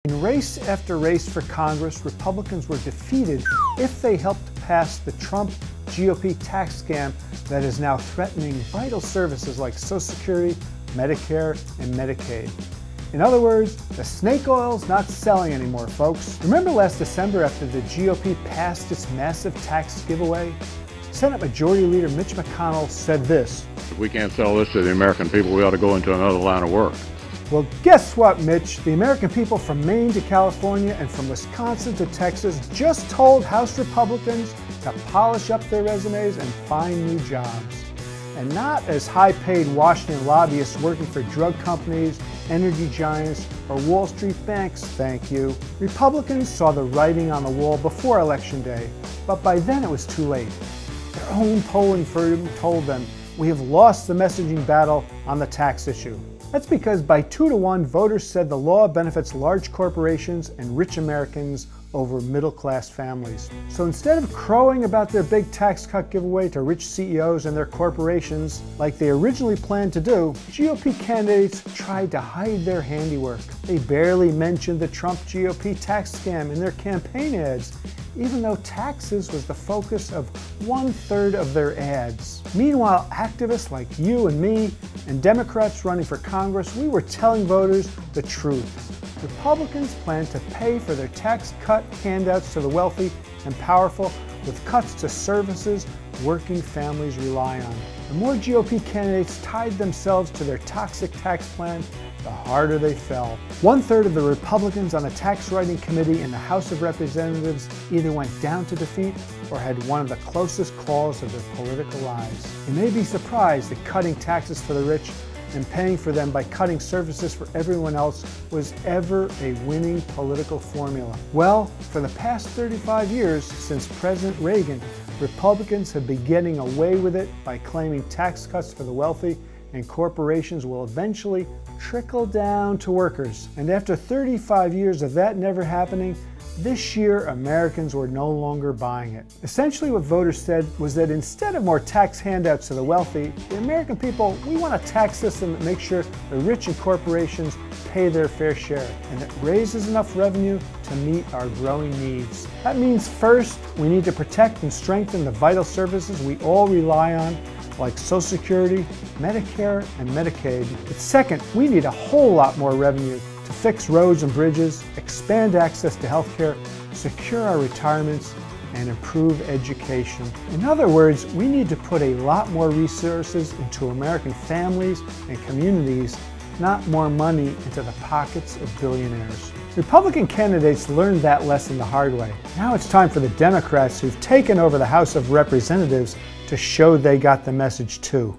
In race after race for Congress, Republicans were defeated if they helped pass the Trump GOP tax scam that is now threatening vital services like Social Security, Medicare, and Medicaid. In other words, the snake oil's not selling anymore, folks. Remember last December after the GOP passed its massive tax giveaway? Senate Majority Leader Mitch McConnell said this: "If we can't sell this to the American people, we ought to go into another line of work." Well, guess what, Mitch? The American people from Maine to California and from Wisconsin to Texas just told House Republicans to polish up their resumes and find new jobs. And not as high-paid Washington lobbyists working for drug companies, energy giants, or Wall Street banks, thank you. Republicans saw the writing on the wall before Election Day, but by then it was too late. Their own polling firm told them, "We have lost the messaging battle on the tax issue." That's because by 2-to-1, voters said the law benefits large corporations and rich Americans over middle-class families. So instead of crowing about their big tax cut giveaway to rich CEOs and their corporations like they originally planned to do, GOP candidates tried to hide their handiwork. They barely mentioned the Trump GOP tax scam in their campaign ads, even though taxes was the focus of 1/3 of their ads. Meanwhile, activists like you and me and Democrats running for Congress, we were telling voters the truth. Republicans plan to pay for their tax cut handouts to the wealthy and powerful with cuts to services working families rely on. The more GOP candidates tied themselves to their toxic tax plan, the harder they fell. 1/3 of the Republicans on the tax writing committee in the House of Representatives either went down to defeat or had one of the closest calls of their political lives. You may be surprised that cutting taxes for the rich and paying for them by cutting services for everyone else was ever a winning political formula. Well, for the past 35 years, since President Reagan, Republicans have been getting away with it by claiming tax cuts for the wealthy and corporations will eventually trickle down to workers. And after 35 years of that never happening, this year Americans were no longer buying it. Essentially what voters said was that instead of more tax handouts to the wealthy, the American people, we want a tax system that makes sure the rich and corporations pay their fair share and that raises enough revenue to meet our growing needs. That means first, we need to protect and strengthen the vital services we all rely on, like Social Security, Medicare, and Medicaid. But second, we need a whole lot more revenue to fix roads and bridges, expand access to health care, secure our retirements, and improve education. In other words, we need to put a lot more resources into American families and communities, not more money into the pockets of billionaires. Republican candidates learned that lesson the hard way. Now it's time for the Democrats who've taken over the House of Representatives to show they got the message too.